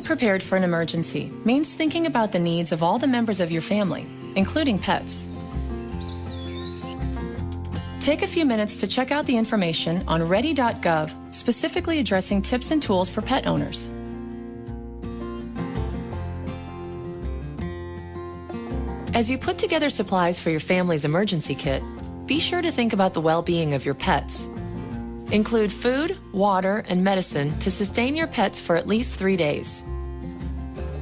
Getting prepared for an emergency means thinking about the needs of all the members of your family, including pets. Take a few minutes to check out the information on Ready.gov, specifically addressing tips and tools for pet owners. As you put together supplies for your family's emergency kit, be sure to think about the well-being of your pets. Include food, water, and medicine to sustain your pets for at least 3 days.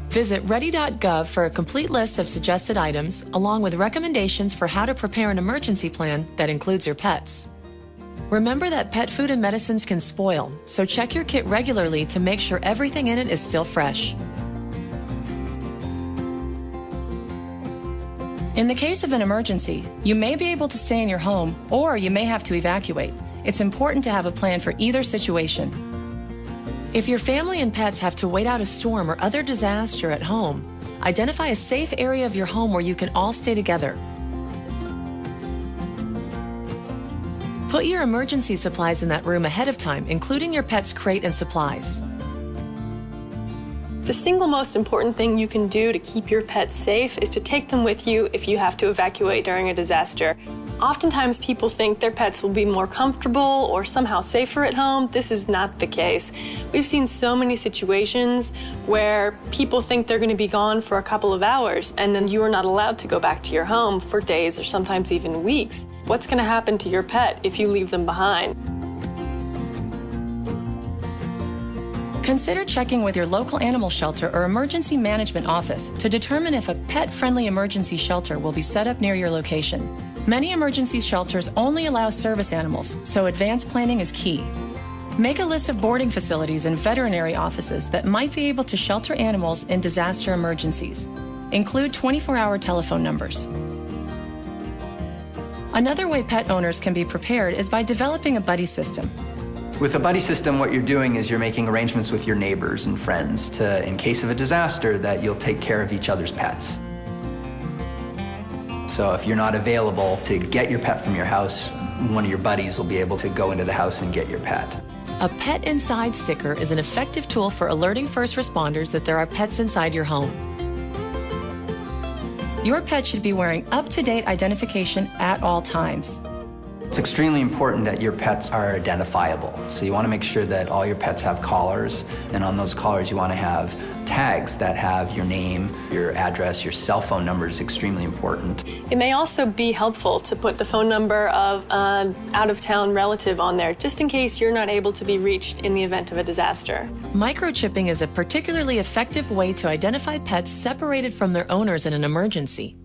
Visit Ready.gov for a complete list of suggested items, along with recommendations for how to prepare an emergency plan that includes your pets. Remember that pet food and medicines can spoil, so check your kit regularly to make sure everything in it is still fresh. In the case of an emergency, you may be able to stay in your home, or you may have to evacuate. It's important to have a plan for either situation. If your family and pets have to wait out a storm or other disaster at home, identify a safe area of your home where you can all stay together. Put your emergency supplies in that room ahead of time, including your pet's crate and supplies. The single most important thing you can do to keep your pets safe is to take them with you if you have to evacuate during a disaster. Oftentimes people think their pets will be more comfortable or somehow safer at home. This is not the case. We've seen so many situations where people think they're going to be gone for a couple of hours and then you are not allowed to go back to your home for days or sometimes even weeks. What's going to happen to your pet if you leave them behind? Consider checking with your local animal shelter or emergency management office to determine if a pet-friendly emergency shelter will be set up near your location. Many emergency shelters only allow service animals, so advanced planning is key. Make a list of boarding facilities and veterinary offices that might be able to shelter animals in disaster emergencies. Include 24-hour telephone numbers. Another way pet owners can be prepared is by developing a buddy system. With a buddy system, what you're doing is you're making arrangements with your neighbors and friends to, in case of a disaster, that you'll take care of each other's pets. So if you're not available to get your pet from your house, one of your buddies will be able to go into the house and get your pet. A Pet Inside sticker is an effective tool for alerting first responders that there are pets inside your home. Your pet should be wearing up-to-date identification at all times. It's extremely important that your pets are identifiable. So you want to make sure that all your pets have collars, and on those collars you want to have tags that have your name, your address, your cell phone number is extremely important. It may also be helpful to put the phone number of an out-of-town relative on there, just in case you're not able to be reached in the event of a disaster. Microchipping is a particularly effective way to identify pets separated from their owners in an emergency.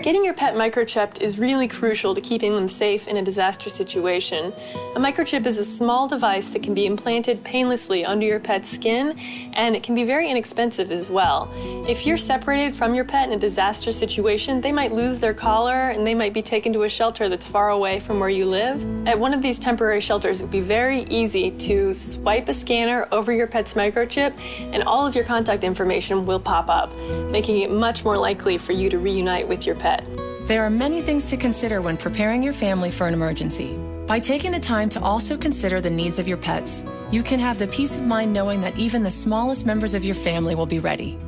Getting your pet microchipped is really crucial to keeping them safe in a disaster situation. A microchip is a small device that can be implanted painlessly under your pet's skin, and it can be very inexpensive as well. If you're separated from your pet in a disaster situation, they might lose their collar and they might be taken to a shelter that's far away from where you live. At one of these temporary shelters, it would be very easy to swipe a scanner over your pet's microchip and all of your contact information will pop up, making it much more likely for you to reunite with your pet. There are many things to consider when preparing your family for an emergency. By taking the time to also consider the needs of your pets, you can have the peace of mind knowing that even the smallest members of your family will be ready.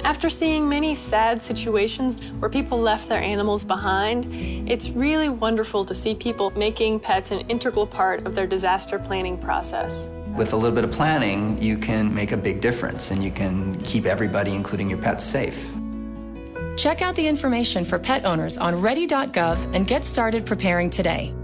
After seeing many sad situations where people left their animals behind, it's really wonderful to see people making pets an integral part of their disaster planning process. With a little bit of planning, you can make a big difference and you can keep everybody, including your pets, safe. Check out the information for pet owners on Ready.gov and get started preparing today.